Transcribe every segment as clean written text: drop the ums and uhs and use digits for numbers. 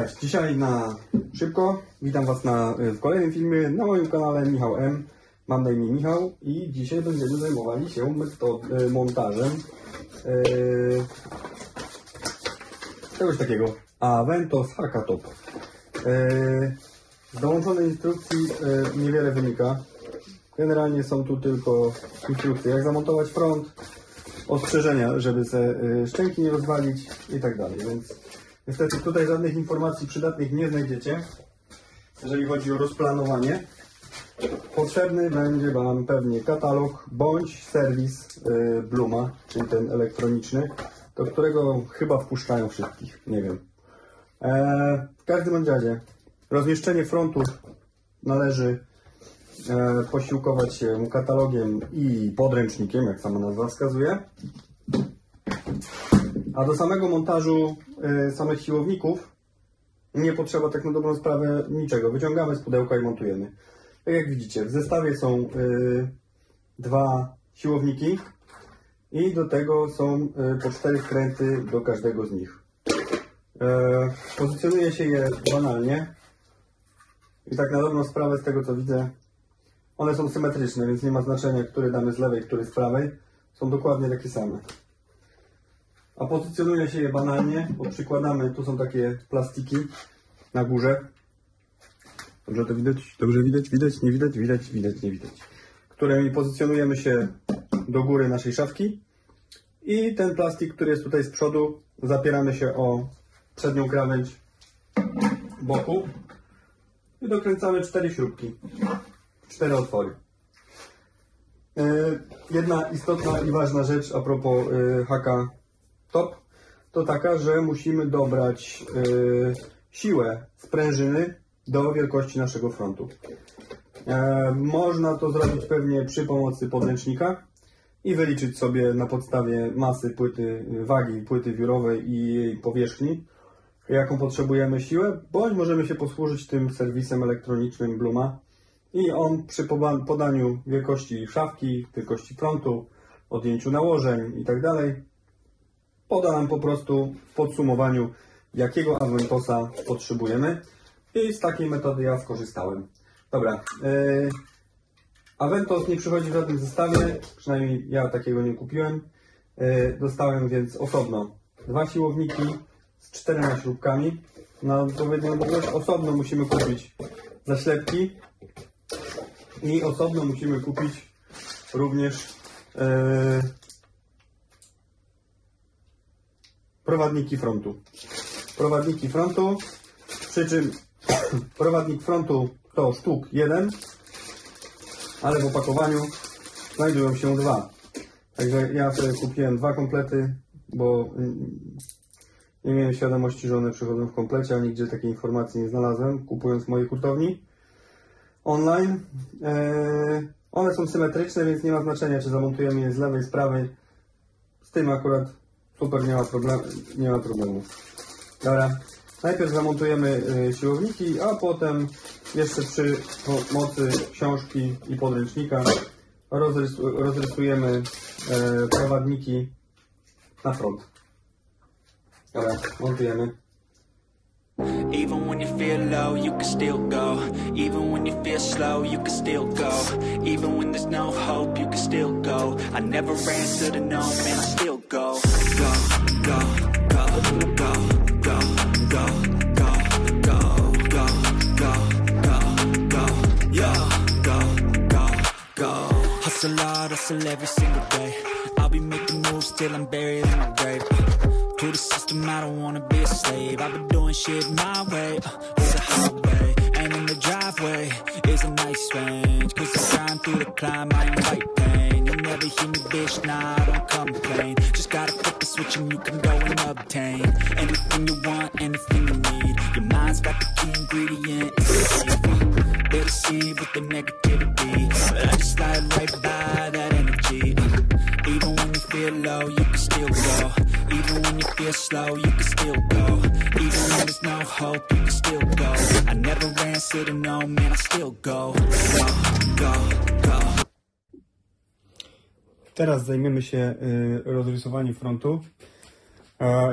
Cześć, dzisiaj na szybko witam Was w kolejnym filmie na moim kanale Michał M. Mam na imię Michał i dzisiaj będziemy zajmowali się montażem czegoś takiego Aventos Hakatop. Z dołączonej instrukcji niewiele wynika. Generalnie są tu tylko instrukcje, jak zamontować front, ostrzeżenia, żeby se szczęki nie rozwalić i tak dalej. Więc niestety tutaj żadnych informacji przydatnych nie znajdziecie, jeżeli chodzi o rozplanowanie. Potrzebny będzie Wam pewnie katalog bądź serwis Bluma, czyli ten elektroniczny, do którego chyba wpuszczają wszystkich, nie wiem. W każdym razie rozmieszczenie frontów należy posiłkować się katalogiem i podręcznikiem, jak sama nazwa wskazuje. A do samego montażu samych siłowników nie potrzeba tak na dobrą sprawę niczego. Wyciągamy z pudełka i montujemy. Tak jak widzicie, w zestawie są dwa siłowniki i do tego są po 4 wkręty do każdego z nich. Pozycjonuje się je banalnie i tak na dobrą sprawę z tego co widzę, one są symetryczne, więc nie ma znaczenia, który damy z lewej, który z prawej. Są dokładnie takie same. A pozycjonuje się je banalnie, bo przykładamy, tu są takie plastiki na górze. Dobrze to widać? Dobrze widać? Widać? Nie widać? Widać? Widać? Nie widać. Którymi pozycjonujemy się do góry naszej szafki. I ten plastik, który jest tutaj z przodu, zapieramy się o przednią krawędź boku. I dokręcamy 4 śrubki. 4 otwory. Jedna istotna i ważna rzecz a propos Hakatop to taka, że musimy dobrać siłę sprężyny do wielkości naszego frontu. Można to zrobić pewnie przy pomocy podręcznika i wyliczyć sobie na podstawie masy płyty, wagi płyty wiórowej i jej powierzchni, jaką potrzebujemy siłę, bądź możemy się posłużyć tym serwisem elektronicznym Bluma i on przy podaniu wielkości szafki, wielkości frontu, odjęciu nałożeń i tak dalej poda nam po prostu w podsumowaniu, jakiego Aventosa potrzebujemy i z takiej metody ja skorzystałem. Dobra, Aventos nie przychodzi w żadnym zestawie, przynajmniej ja takiego nie kupiłem. Dostałem więc osobno 2 siłowniki z 4 śrubkami na odpowiednią długość. Osobno musimy kupić zaślepki i osobno musimy kupić również prowadniki frontu. Prowadniki frontu, przy czym prowadnik frontu to sztuk 1, ale w opakowaniu znajdują się 2. Także ja sobie kupiłem 2 komplety, bo nie miałem świadomości, że one przychodzą w komplecie, a nigdzie takiej informacji nie znalazłem, kupując w mojej hurtowni online. One są symetryczne, więc nie ma znaczenia, czy zamontujemy je z lewej, z prawej. Z tym akurat super, nie ma problemu. Dobra, najpierw zamontujemy siłowniki, a potem jeszcze przy pomocy książki i podręcznika rozrysujemy prowadniki na front. Dobra, montujemy. Even when you feel low, you can still go. Even when you feel slow, you can still go. Even when there's no hope, you can still go. I never answer to no, man, I still go. Go, go, go, go, go, go, go, go, go, go, go, go, yeah, go, go, go. Hustle hard, hustle every single day. I'll be making moves till I'm buried in my grave. To the system, I don't wanna be a slave. I've been doing shit my way, it's a highway. And in the driveway is a nice range. Cause I'm trying through the climb, I ain't white pain. You'll never hear me, bitch, nah, I don't complain. Just gotta flip the switch and you can go and obtain anything you want, anything you need. Your mind's got the key ingredient, it's safe. They deceive with the negativity, but I just slide right by that energy. Even when you feel low, you can still go. Even when you feel slow, you can still go. Even when there's no hope, you can still go. I never answer to no, man, I still go. Go, go, go. Teraz zajmiemy się rozrysowaniem frontu.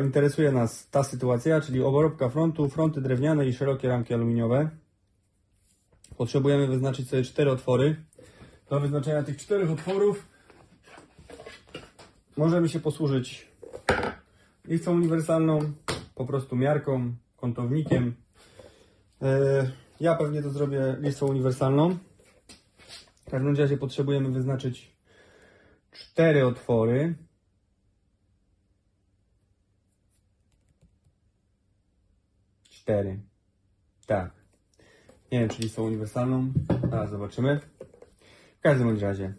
Interesuje nas ta sytuacja, czyli obróbka frontu, fronty drewniane i szerokie ramki aluminiowe. Potrzebujemy wyznaczyć sobie 4 otwory. Do wyznaczenia tych 4 otworów możemy się posłużyć listwą uniwersalną, po prostu miarką, kątownikiem. Ja pewnie to zrobię listwą uniwersalną. W każdym razie potrzebujemy wyznaczyć 4 otwory. Tak. Nie wiem, czy listwą uniwersalną. Zaraz zobaczymy. W każdym bądź razie.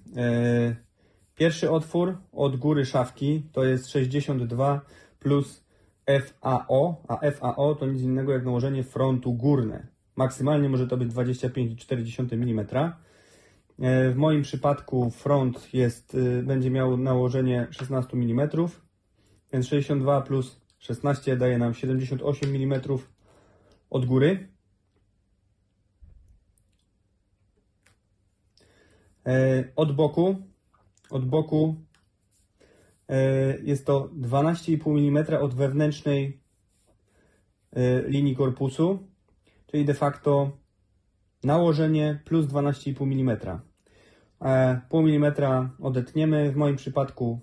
Pierwszy otwór od góry szafki to jest 62 plus FAO, a FAO to nic innego jak nałożenie frontu górne. Maksymalnie może to być 25,4 mm. W moim przypadku front będzie miał nałożenie 16 mm, więc 62 plus 16 daje nam 78 mm od góry. Od boku jest to 12,5 mm od wewnętrznej linii korpusu, czyli de facto nałożenie plus 12,5 mm. Pół mm odetniemy, w moim przypadku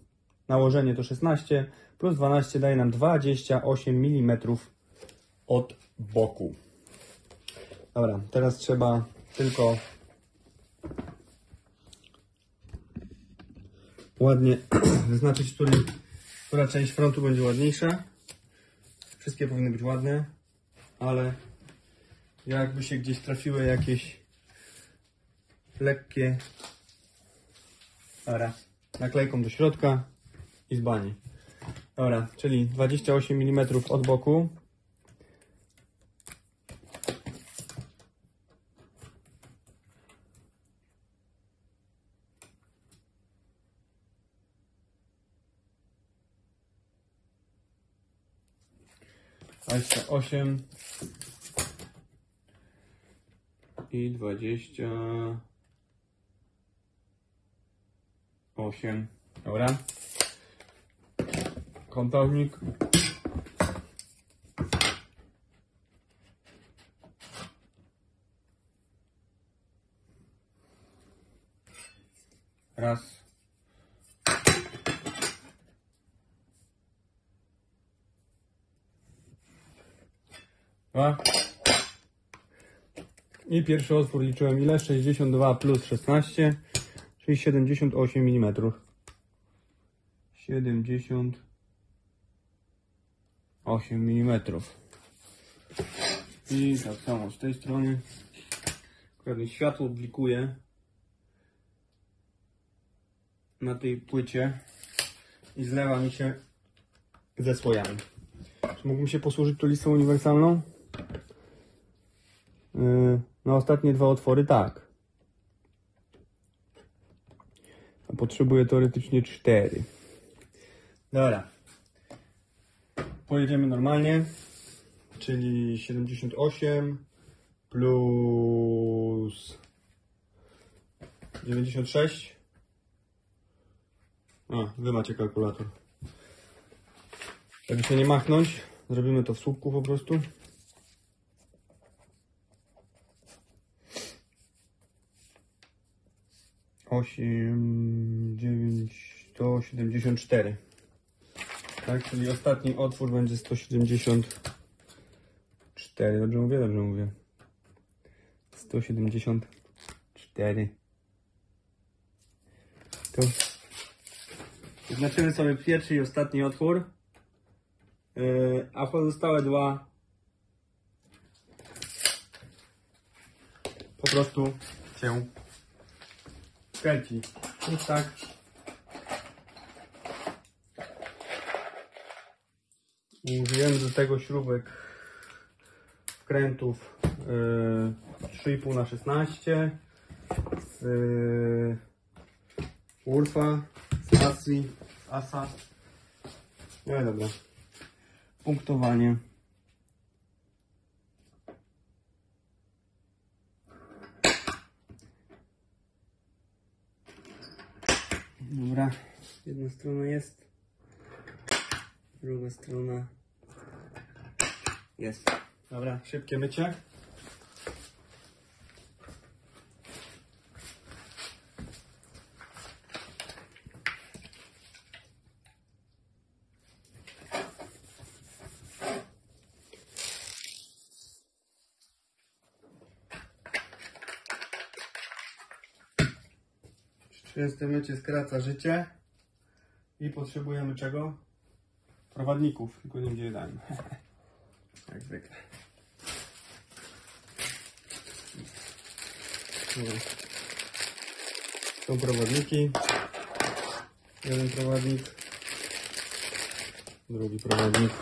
nałożenie to 16, plus 12 daje nam 28 mm od boku. Dobra, teraz trzeba tylko ładnie wyznaczyć, która część frontu będzie ładniejsza. Wszystkie powinny być ładne, ale jakby się gdzieś trafiły jakieś lekkie, dobra, naklejką do środka i z bani. Dobra, czyli 28 mm od boku. I 28. Dobra. Kątownik. Raz. Dwa. I pierwszy otwór liczyłem ile? 62 plus 16, czyli 78 mm. 78 mm. I tak samo z tej strony. Akurat światło blikuje na tej płycie i zlewa mi się ze słojami. Czy mógłbym się posłużyć tu listą uniwersalną? Na ostatnie 2 otwory tak. A potrzebuję teoretycznie 4. Dobra. Pojedziemy normalnie. Czyli 78 plus 96. Wy macie kalkulator. Żeby się nie machnąć, zrobimy to w słupku po prostu. 174. Tak, czyli ostatni otwór będzie 174. Dobrze mówię? Dobrze mówię. 174. To znaczymy sobie pierwszy i ostatni otwór, a pozostałe 2 po prostu się kręci. Więc tak. Użyjemy do tego śrubek wkrętów 3,5 na 16 z Wurfa, z Assi, z Asa. No dobra. Punktowanie. Dobra, jedna strona jest. Druga strona. Jest. Dobra, szybkie mycie. Częste mycie skraca życie i potrzebujemy czego? Prowadników, tylko nie gdzie dałem. Jak zwykle. Są prowadniki. Jeden prowadnik. Drugi prowadnik.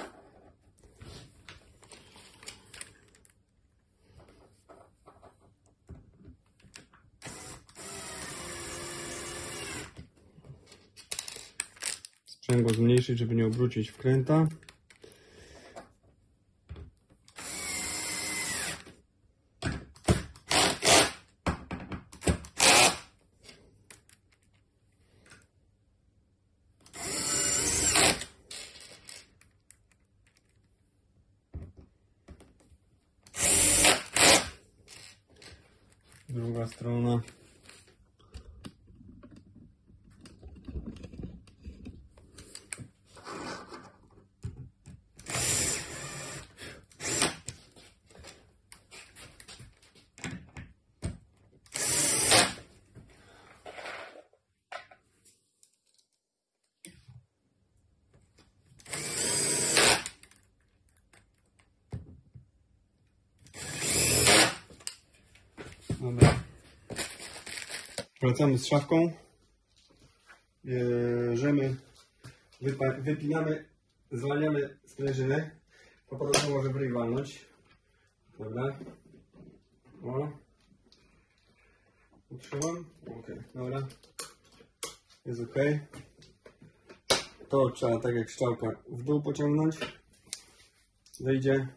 Sprzęgło zmniejszyć, żeby nie obrócić wkręta. Druga strona. Dobra. Wracamy z szafką. Bierzemy, wypinamy, zwalniamy sprężynę. Po prostu może w ryj walnąć. Dobra. O. Utrzymam. Ok. Dobra. Jest ok. To trzeba tak jak strzałka w dół pociągnąć. Wejdzie.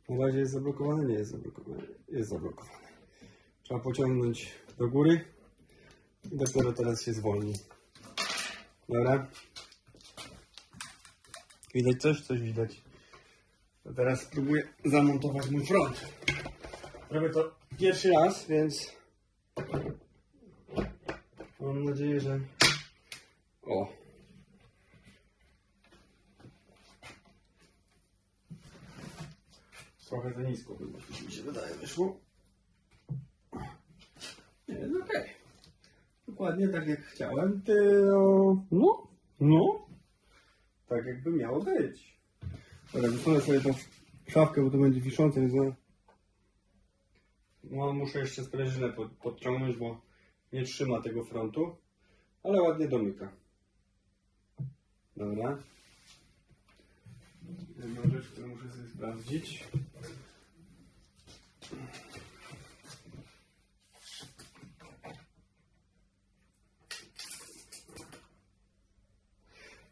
Na razie jest zablokowane? Nie jest zablokowane. Jest zablokowane. Trzeba pociągnąć do góry i dopiero teraz się zwolni. Dobra. Widać coś? Coś widać. To teraz spróbuję zamontować mój front. Robię to pierwszy raz, więc mam nadzieję, że... O! Trochę za nisko, mi się wydaje, wyszło. Nie, jest okej. Dokładnie tak jak chciałem. No. Tak jakby miało być. Dobra, wysunę sobie tą szafkę, bo to będzie wiszące, więc no, muszę jeszcze sprężynę podciągnąć, bo nie trzyma tego frontu. Ale ładnie domyka. Dobra. Jedna rzecz, którą muszę sobie sprawdzić.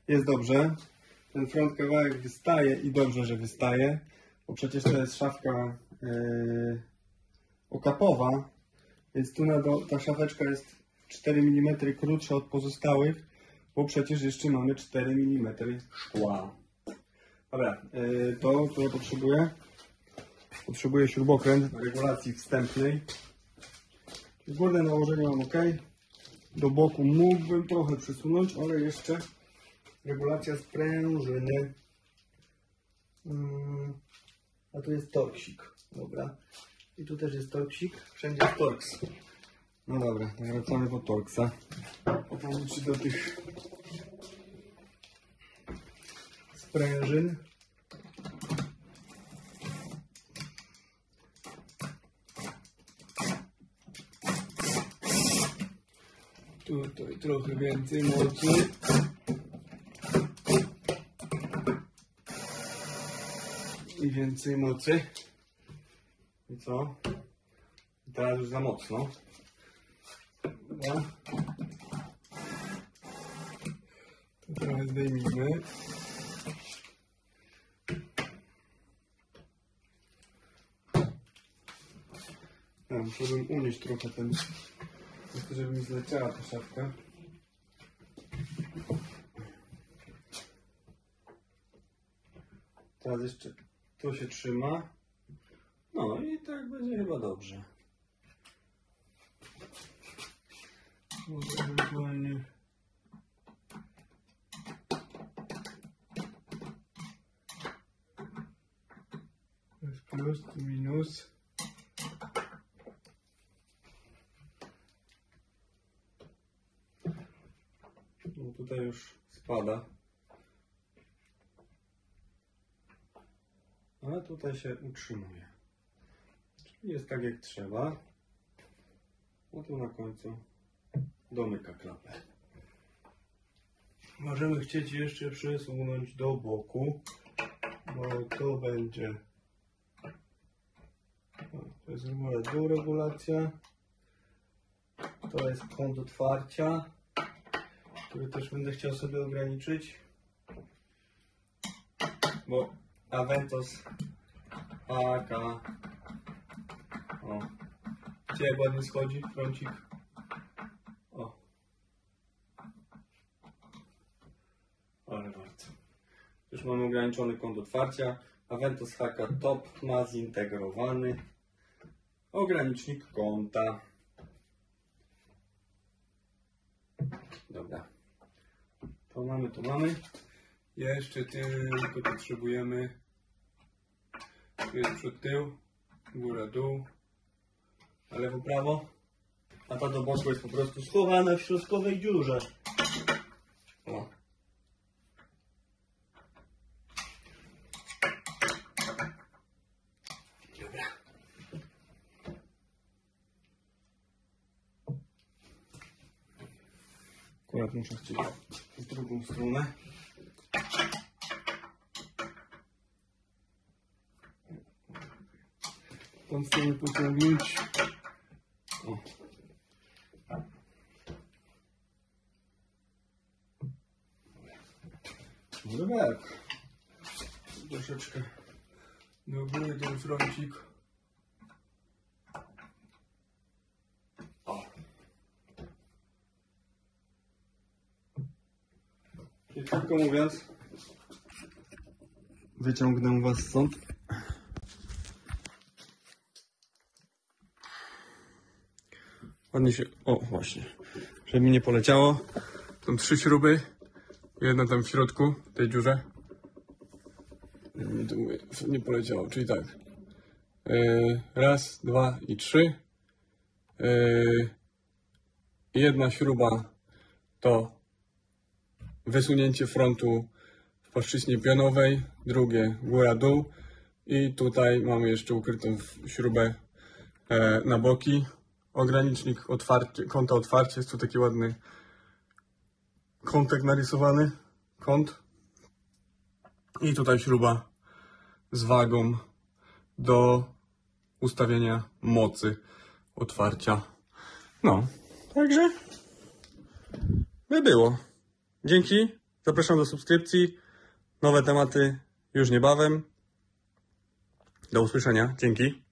Jest dobrze. Ten front kawałek wystaje i dobrze, że wystaje, bo przecież to jest szafka okapowa, więc tu ta szafeczka jest 4 mm krótsza od pozostałych, bo przecież jeszcze mamy 4 mm szkła. Dobra, to ja potrzebuję. Potrzebuję śrubokręt do regulacji wstępnej. Górne nałożenie mam ok. Do boku mógłbym trochę przesunąć, ale jeszcze regulacja sprężyny. A tu jest torksik. Dobra. I tu też jest torksik. Wszędzie jest torks. No dobra, to wracamy po torksa. Oprócz do tych sprężyn. Tutaj trochę więcej mocy. I więcej mocy. I co? I teraz już za mocno. Dobra. To trochę zdejmijmy. Ja musiałbym unieść trochę ten, żeby mi zleciała ta szafka. Teraz jeszcze to się trzyma. No i tak będzie chyba dobrze. Ewentualnie to jest plus, tu minus. No tutaj już spada. Ale tutaj się utrzymuje. Czyli jest tak jak trzeba. No tu na końcu domyka klapę. Możemy chcieć jeszcze przesunąć do boku, bo to będzie. To jest dół regulacja. To jest kąt otwarcia, który też będę chciał sobie ograniczyć. Bo Aventos AK. O. Gdzie jak ładnie schodzi froncik. O. Ale bardzo. Już mamy ograniczony kąt otwarcia. Aventos HK Top ma zintegrowany ogranicznik kąta. Dobra. To mamy. Jeszcze tylko potrzebujemy. Tu jest przód, tył, góra, dół, a lewo, prawo. A ta do boku jest po prostu schowana w środkowej dziurze. O. Dobra. Akurat muszę chcieć w drugą stronę. Tą stronę pociągnąć. O. No dobra. Troszeczkę do góry ten froncik. O. I krótko mówiąc, wyciągnę was stąd. Ładnie się, o właśnie, żeby mi nie poleciało. Są 3 śruby, jedna tam w środku, w tej dziurze. Nie poleciało, czyli tak. Raz, 2 i 3. Jedna śruba to wysunięcie frontu w płaszczyźnie pionowej, drugie góra-dół i tutaj mamy jeszcze ukrytą śrubę na boki. Ogranicznik kąta otwarcie, jest tu taki ładny kątek narysowany, kąt. I tutaj śruba z wagą do ustawienia mocy otwarcia. No, także by było. Dzięki, zapraszam do subskrypcji. Nowe tematy już niebawem. Do usłyszenia, dzięki.